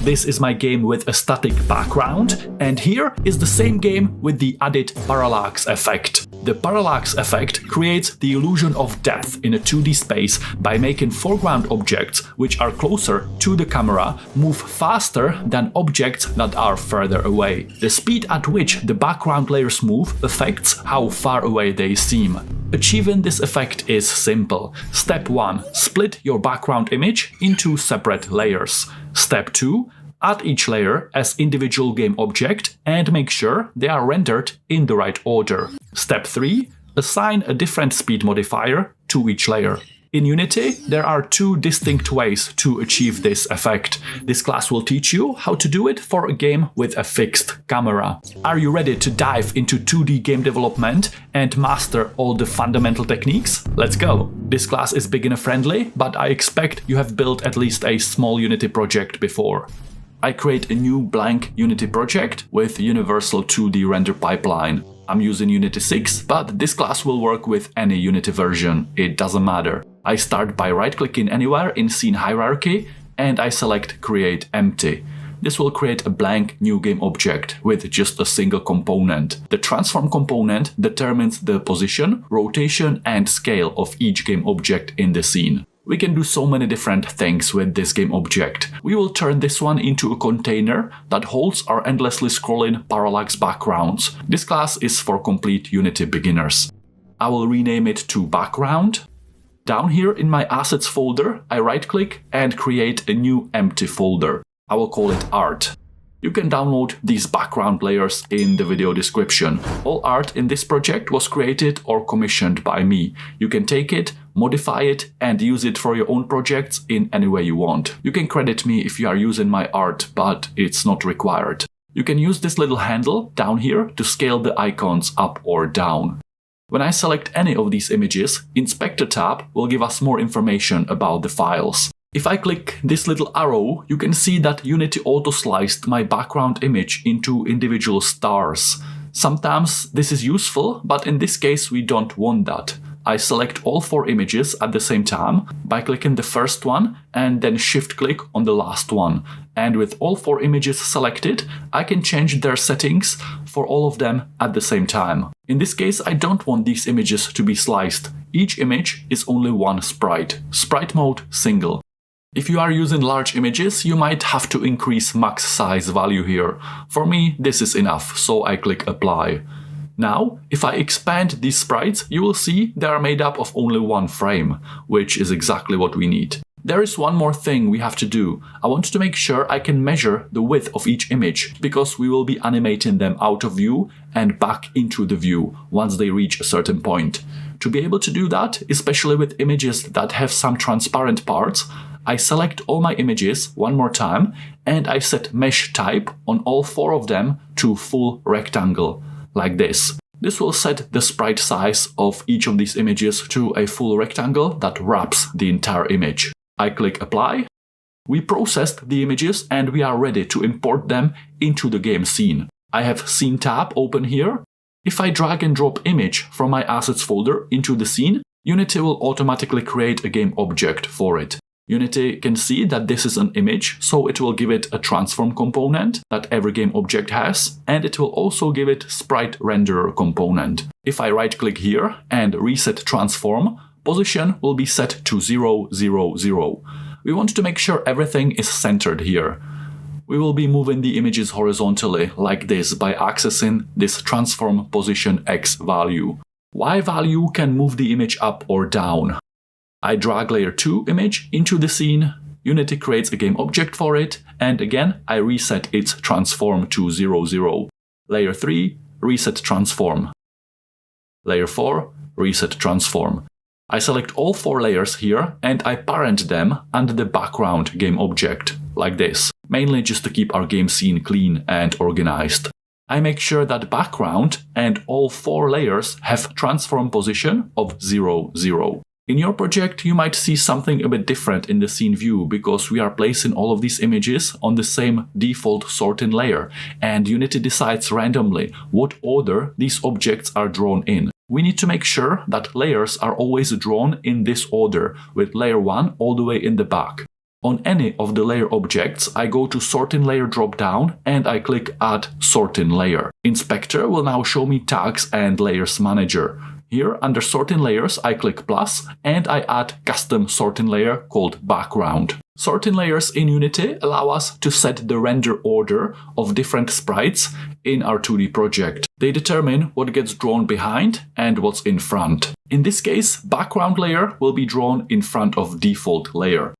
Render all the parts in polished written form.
This is my game with a static background, and here is the same game with the added parallax effect. The parallax effect creates the illusion of death in a 2D space by making foreground objects, which are closer to the camera, move faster than objects that are further away. The speed at which the background layers move affects how far away they seem. Achieving this effect is simple. Step 1. Split your background image into separate layers. Step 2. Add each layer as individual game object and make sure they are rendered in the right order. Step 3. Assign a different speed modifier to each layer. In Unity, there are two distinct ways to achieve this effect. This class will teach you how to do it for a game with a fixed camera. Are you ready to dive into 2D game development and master all the fundamental techniques? Let's go! This class is beginner friendly, but I expect you have built at least a small Unity project before. I create a new blank Unity project with universal 2D render pipeline. I'm using Unity 6, but this class will work with any Unity version, it doesn't matter. I start by right-clicking anywhere in scene hierarchy and I select Create Empty. This will create a blank new game object with just a single component. The transform component determines the position, rotation and scale of each game object in the scene. We can do so many different things with this game object. We will turn this one into a container that holds our endlessly scrolling parallax backgrounds. This class is for complete Unity beginners. I will rename it to background. Down here in my assets folder, I right-click and create a new empty folder. I will call it art. You can download these background layers in the video description. All art in this project was created or commissioned by me. You can take it, modify it, and use it for your own projects in any way you want. You can credit me if you are using my art, but it's not required. You can use this little handle down here to scale the icons up or down. When I select any of these images, Inspector tab will give us more information about the files. If I click this little arrow, you can see that Unity auto-sliced my background image into individual stars. Sometimes this is useful, but in this case we don't want that. I select all 4 images at the same time by clicking the first one and then shift-click on the last one. And with all 4 images selected, I can change their settings for all of them at the same time. In this case, I don't want these images to be sliced. Each image is only one sprite. Sprite mode single. If you are using large images, you might have to increase max size value here. For me, this is enough, so I click apply. Now, if I expand these sprites, you will see they are made up of only one frame, which is exactly what we need. There is one more thing we have to do. I want to make sure I can measure the width of each image, because we will be animating them out of view and back into the view once they reach a certain point. To be able to do that, especially with images that have some transparent parts, I select all my images one more time and I set mesh type on all 4 of them to full rectangle, like this. This will set the sprite size of each of these images to a full rectangle that wraps the entire image. I click apply. We processed the images and we are ready to import them into the game scene. I have Scene tab open here. If I drag and drop image from my assets folder into the scene, Unity will automatically create a game object for it. Unity can see that this is an image, so it will give it a transform component that every game object has, and it will also give it sprite renderer component. If I right-click here and reset transform, position will be set to 0, 0, 0. We want to make sure everything is centered here. We will be moving the images horizontally like this by accessing this transform position X value. Y value can move the image up or down. I drag layer 2 image into the scene, Unity creates a game object for it, and again I reset its transform to 0, 0. Layer 3, reset transform. Layer 4, reset transform. I select all 4 layers here and I parent them under the background game object, like this, mainly just to keep our game scene clean and organized. I make sure that background and all 4 layers have transform position of 0, 0. In your project, you might see something a bit different in the scene view because we are placing all of these images on the same default sorting layer, and Unity decides randomly what order these objects are drawn in. We need to make sure that layers are always drawn in this order, with layer 1 all the way in the back. On any of the layer objects, I go to Sort in Layer drop-down and I click Add Sort in Layer. Inspector will now show me tags and Layers Manager. Here, under Sort in Layers, I click plus and I add custom sort in layer called background. Sort in layers in Unity allow us to set the render order of different sprites in our 2D project. They determine what gets drawn behind and what's in front. In this case, background layer will be drawn in front of default layer.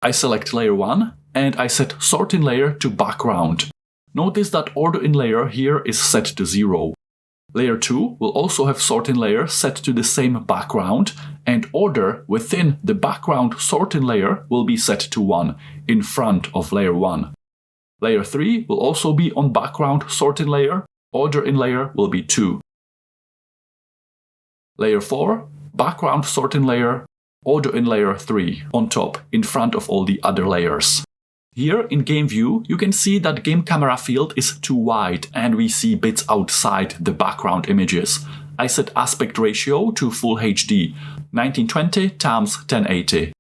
I select layer 1 and I set sort in layer to background. Notice that order in layer here is set to 0. Layer 2 will also have sort in layer set to the same background, and order within the background sort in layer will be set to 1 in front of layer 1. Layer 3 will also be on background sort in layer, order in layer will be 2. Layer 4, background sort in layer, order in layer 3 on top in front of all the other layers. Here in game view, you can see that game camera field is too wide and we see bits outside the background images. I set aspect ratio to full HD, 1920 times 1080.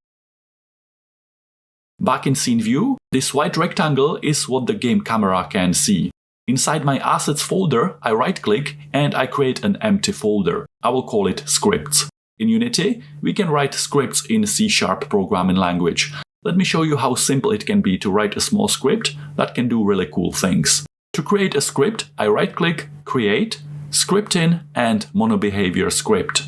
Back in scene view, this white rectangle is what the game camera can see. Inside my assets folder, I right-click and I create an empty folder. I will call it scripts. In Unity, we can write scripts in C# programming language. Let me show you how simple it can be to write a small script that can do really cool things. To create a script, I right-click, Create, Script in, and MonoBehavior script.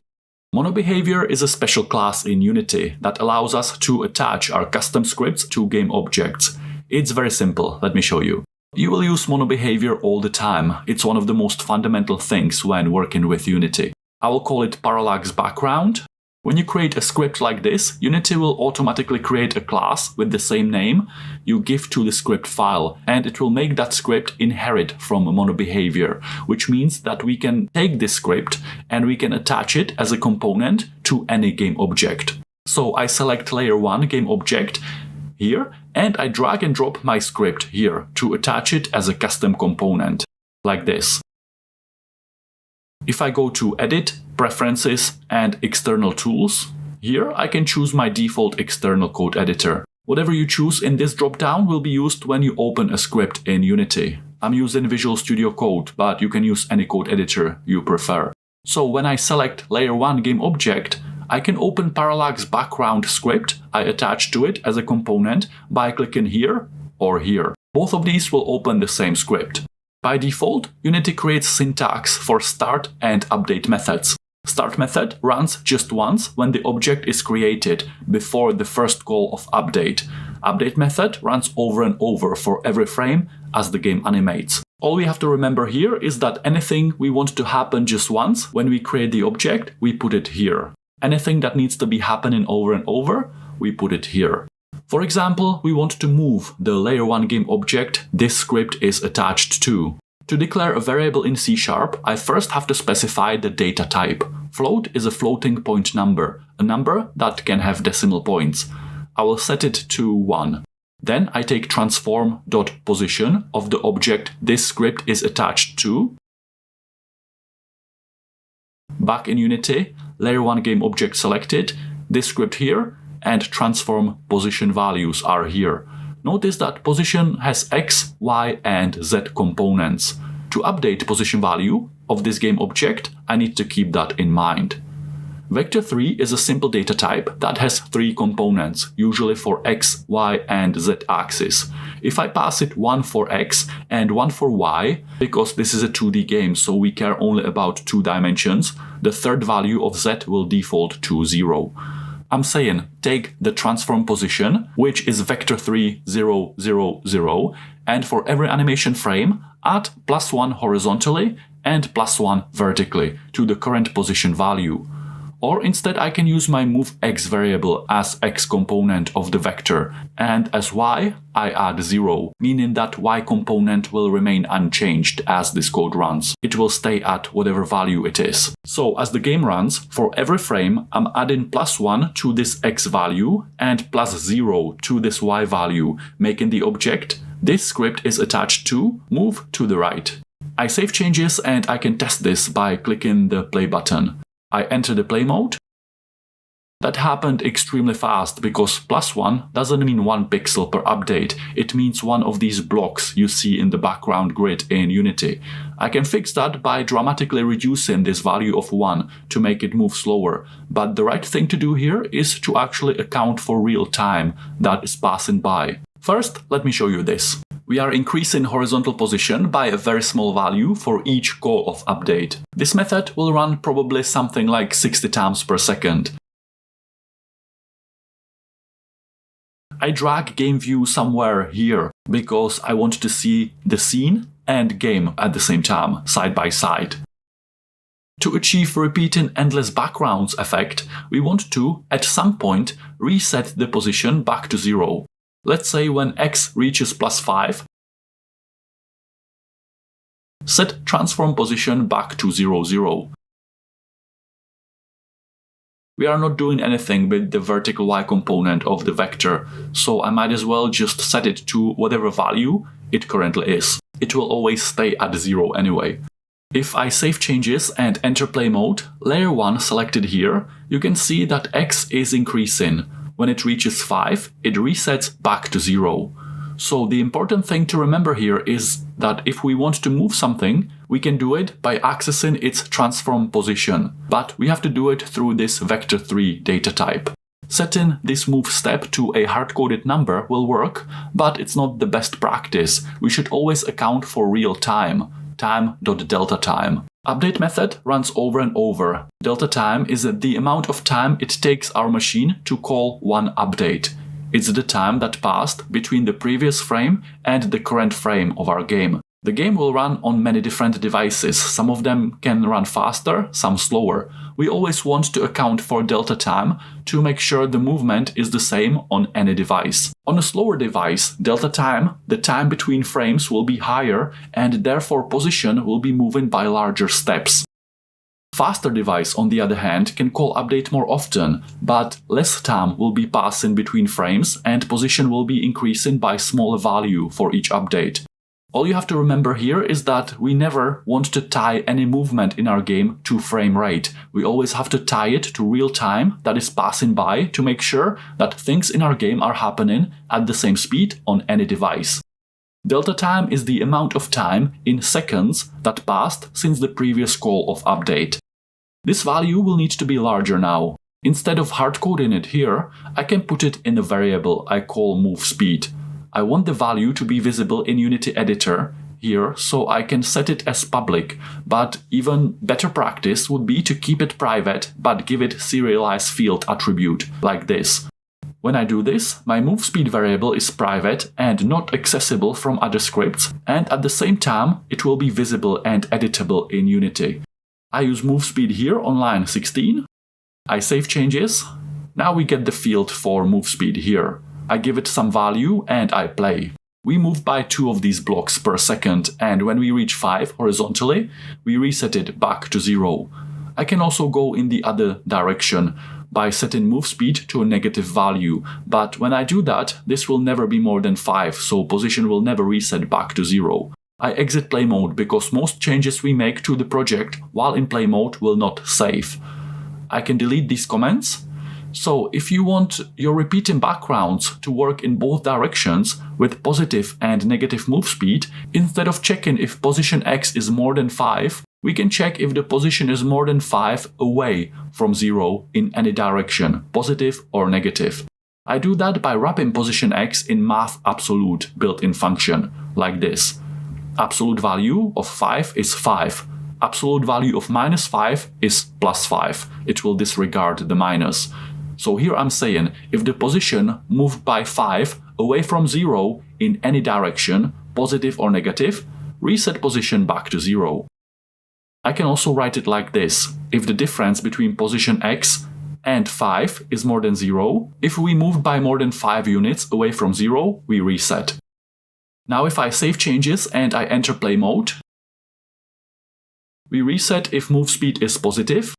MonoBehavior is a special class in Unity that allows us to attach our custom scripts to GameObjects. It's very simple, let me show you. You will use MonoBehavior all the time. It's one of the most fundamental things when working with Unity. I will call it Parallax Background. When you create a script like this, Unity will automatically create a class with the same name you give to the script file, and it will make that script inherit from MonoBehavior, which means that we can take this script and we can attach it as a component to any game object. So I select layer 1 game object here, and I drag and drop my script here to attach it as a custom component, like this. If I go to Edit, Preferences, and External Tools, here I can choose my default external code editor. Whatever you choose in this dropdown will be used when you open a script in Unity. I'm using Visual Studio Code, but you can use any code editor you prefer. So when I select Layer 1 Game Object, I can open Parallax Background script I attach to it as a component by clicking here or here. Both of these will open the same script. By default, Unity creates syntax for start and update methods. Start method runs just once when the object is created before the first call of update. Update method runs over and over for every frame as the game animates. All we have to remember here is that anything we want to happen just once when we create the object, we put it here. Anything that needs to be happening over and over, we put it here. For example, we want to move the layer 1 game object this script is attached to. To declare a variable in C#, I first have to specify the data type. Float is a floating point number, a number that can have decimal points. I will set it to 1. Then I take transform.position of the object this script is attached to. Back in Unity, layer 1 game object selected, this script here, and transform position values are here. Notice that position has X, Y, and Z components. To update position value of this game object, I need to keep that in mind. Vector3 is a simple data type that has 3 components, usually for X, Y, and Z axis. If I pass it 1 for X and 1 for Y, because this is a 2D game so we care only about 2 dimensions, the third value of Z will default to 0. I'm saying take the transform position, which is vector3 0 0 0, and for every animation frame, add +1 horizontally and +1 vertically to the current position value. Or instead I can use my moveX variable as X component of the vector, and as Y I add 0, meaning that Y component will remain unchanged as this code runs. It will stay at whatever value it is. So as the game runs, for every frame I'm adding +1 to this X value and +0 to this Y value, making the object this script is attached to move to the right. I save changes and I can test this by clicking the play button. I enter the play mode. That happened extremely fast because +1 doesn't mean 1 pixel per update, it means one of these blocks you see in the background grid in Unity. I can fix that by dramatically reducing this value of 1 to make it move slower, but the right thing to do here is to actually account for real time that is passing by. First, let me show you this. We are increasing horizontal position by a very small value for each call of update. This method will run probably something like 60 times per second. I drag game view somewhere here because I want to see the scene and game at the same time, side by side. To achieve repeating endless backgrounds effect, we want to, at some point, reset the position back to 0. Let's say when x reaches +5, set transform position back to 0, 0. We are not doing anything with the vertical y component of the vector, so I might as well just set it to whatever value it currently is. It will always stay at 0 anyway. If I save changes and enter play mode, layer 1 selected here, you can see that x is increasing. When it reaches 5, it resets back to 0. So the important thing to remember here is that if we want to move something, we can do it by accessing its transform position, but we have to do it through this vector3 data type. Setting this move step to a hard-coded number will work, but it's not the best practice. We should always account for real time, time.delta time. Update method runs over and over. Delta time is the amount of time it takes our machine to call one update. It's the time that passed between the previous frame and the current frame of our game. The game will run on many different devices. Some of them can run faster, some slower. We always want to account for delta time to make sure the movement is the same on any device. On a slower device, delta time, the time between frames, will be higher and therefore position will be moving by larger steps. Faster device, on the other hand, can call update more often, but less time will be passing between frames and position will be increasing by smaller value for each update. All you have to remember here is that we never want to tie any movement in our game to frame rate. We always have to tie it to real time that is passing by to make sure that things in our game are happening at the same speed on any device. Delta time is the amount of time in seconds that passed since the previous call of update. This value will need to be larger now. Instead of hard-coding it here, I can put it in a variable I call move speed. I want the value to be visible in Unity Editor here, so I can set it as public, but even better practice would be to keep it private but give it serialized field attribute, like this. When I do this, my move speed variable is private and not accessible from other scripts, and at the same time it will be visible and editable in Unity. I use move speed here on line 16. I save changes. Now we get the field for move speed here. I give it some value and I play. We move by 2 of these blocks per second, and when we reach 5 horizontally, we reset it back to 0. I can also go in the other direction by setting move speed to a negative value, but when I do that, this will never be more than 5, so position will never reset back to 0. I exit play mode because most changes we make to the project while in play mode will not save. I can delete these comments. So if you want your repeating backgrounds to work in both directions with positive and negative move speed, instead of checking if position X is more than 5, we can check if the position is more than 5 away from 0 in any direction, positive or negative. I do that by wrapping position X in math absolute built-in function, like this. Absolute value of 5 is 5. Absolute value of -5 is +5. It will disregard the minus. So here I'm saying, if the position moved by 5 away from 0 in any direction, positive or negative, reset position back to 0. I can also write it like this. If the difference between position X and 5 is more than 0, if we moved by more than 5 units away from 0, we reset. Now if I save changes and I enter play mode, we reset if move speed is positive,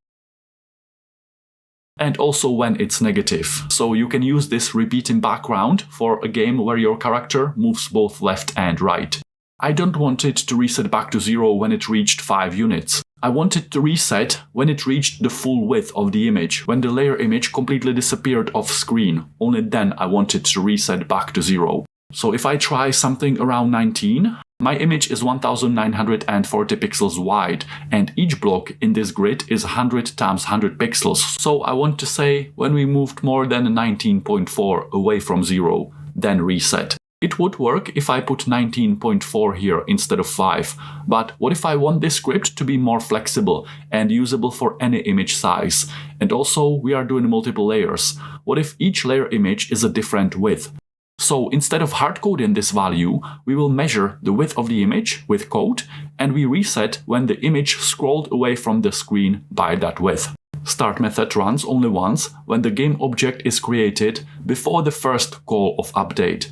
and also when it's negative. So you can use this repeating background for a game where your character moves both left and right. I don't want it to reset back to 0 when it reached 5 units. I wanted to reset when it reached the full width of the image, when the layer image completely disappeared off screen. Only then I wanted to reset back to 0. So if I try something around 19, my image is 1940 pixels wide, and each block in this grid is 100 times 100 pixels. So I want to say when we moved more than 19.4 away from 0, then reset. It would work if I put 19.4 here instead of 5, but what if I want this script to be more flexible and usable for any image size? And also we are doing multiple layers. What if each layer image is a different width? So instead of hard-coding this value, we will measure the width of the image with code, and we reset when the image scrolled away from the screen by that width. Start method runs only once when the game object is created before the first call of update.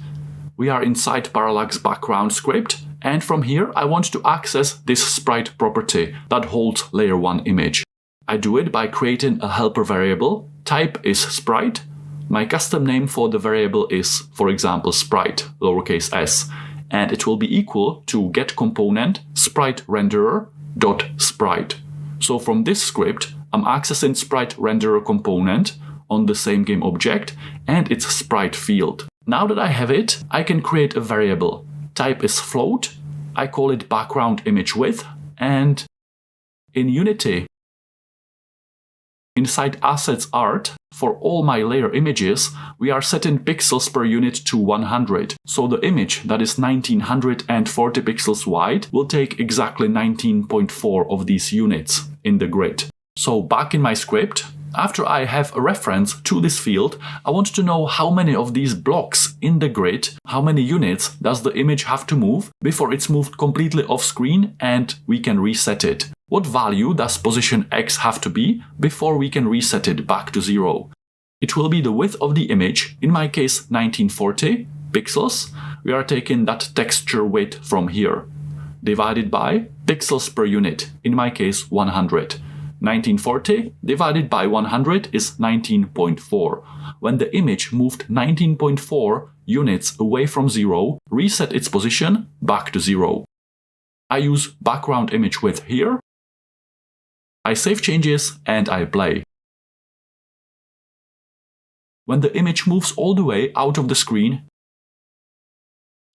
We are inside Parallax background script, and from here I want to access this sprite property that holds layer 1 image. I do it by creating a helper variable, type is sprite. My custom name for the variable is, for example, sprite, lowercase s, and it will be equal to getComponent sprite renderer dot sprite. So from this script, I'm accessing sprite renderer component on the same game object and its sprite field. Now that I have it, I can create a variable. Type is float, I call it background image width, and in Unity, inside assets art, for all my layer images, we are setting pixels per unit to 100. So the image that is 1940 pixels wide will take exactly 19.4 of these units in the grid. So back in my script, after I have a reference to this field, I want to know how many of these blocks in the grid, how many units does the image have to move before it's moved completely off screen and we can reset it. What value does position X have to be before we can reset it back to 0? It will be the width of the image, in my case 1940 pixels. We are taking that texture width from here, divided by pixels per unit, in my case 100. 1940 divided by 100 is 19.4. When the image moved 19.4 units away from 0, reset its position back to 0. I use background image width here. I save changes and I play. When the image moves all the way out of the screen,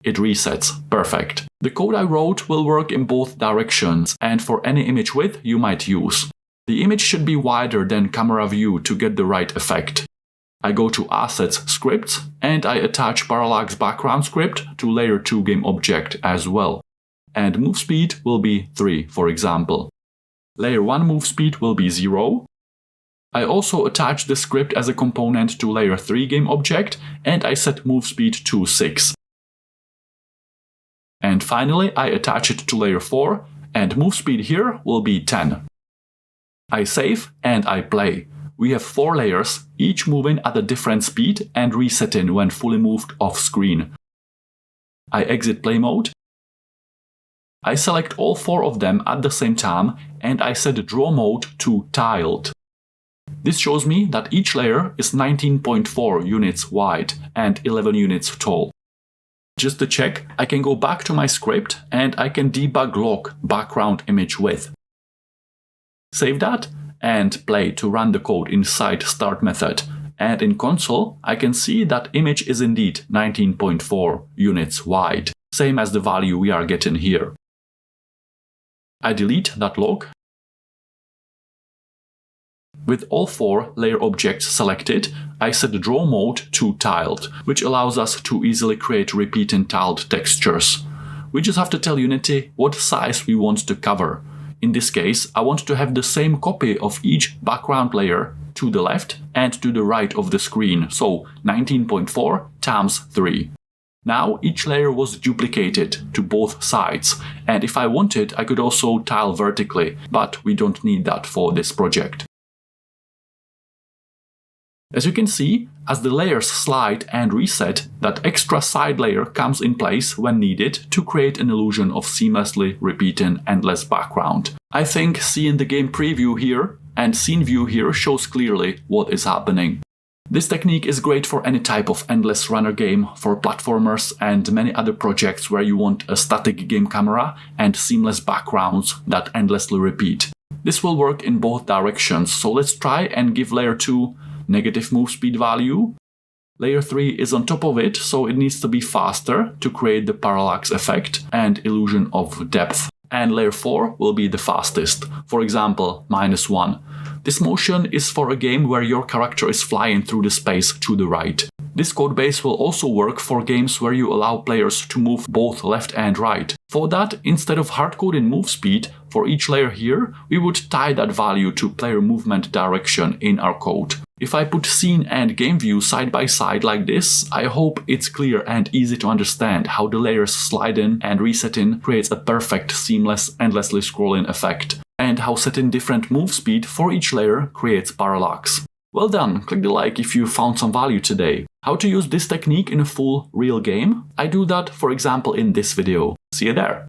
it resets. Perfect. The code I wrote will work in both directions and for any image width you might use. The image should be wider than camera view to get the right effect. I go to Assets, Scripts, and I attach Parallax background script to layer 2 game object as well. And move speed will be 3, for example. Layer 1 move speed will be 0. I also attach the script as a component to layer 3 game object, and I set move speed to 6. And finally, I attach it to layer 4, and move speed here will be 10. I save and I play. We have 4 layers, each moving at a different speed and resetting when fully moved off screen. I exit play mode. I select all 4 of them at the same time and I set draw mode to tiled. This shows me that each layer is 19.4 units wide and 11 units tall. Just to check, I can go back to my script and I can debug log background image width. Save that and play to run the code inside start method. And in console, I can see that image is indeed 19.4 units wide, same as the value we are getting here. I delete that log. With all 4 layer objects selected, I set the draw mode to tiled, which allows us to easily create repeating tiled textures. We just have to tell Unity what size we want to cover. In this case, I want to have the same copy of each background layer to the left and to the right of the screen, so 19.4 times 3. Now each layer was duplicated to both sides, and if I wanted, I could also tile vertically, but we don't need that for this project. As you can see, as the layers slide and reset, that extra side layer comes in place when needed to create an illusion of seamlessly repeating endless background. I think seeing the game preview here and scene view here shows clearly what is happening. This technique is great for any type of endless runner game, for platformers and many other projects where you want a static game camera and seamless backgrounds that endlessly repeat. This will work in both directions, so let's try and give layer 2 negative move speed value. Layer 3 is on top of it, so it needs to be faster to create the parallax effect and illusion of depth. And layer 4 will be the fastest, for example, -1. This motion is for a game where your character is flying through the space to the right. This codebase will also work for games where you allow players to move both left and right. For that, instead of hard-coding move speed for each layer here, we would tie that value to player movement direction in our code. If I put scene and game view side by side like this, I hope it's clear and easy to understand how the layers sliding and resetting creates a perfect, seamless, endlessly scrolling effect, and how setting different move speed for each layer creates parallax. Well done, click the like if you found some value today. How to use this technique in a full, real game? I do that, for example, in this video. See you there!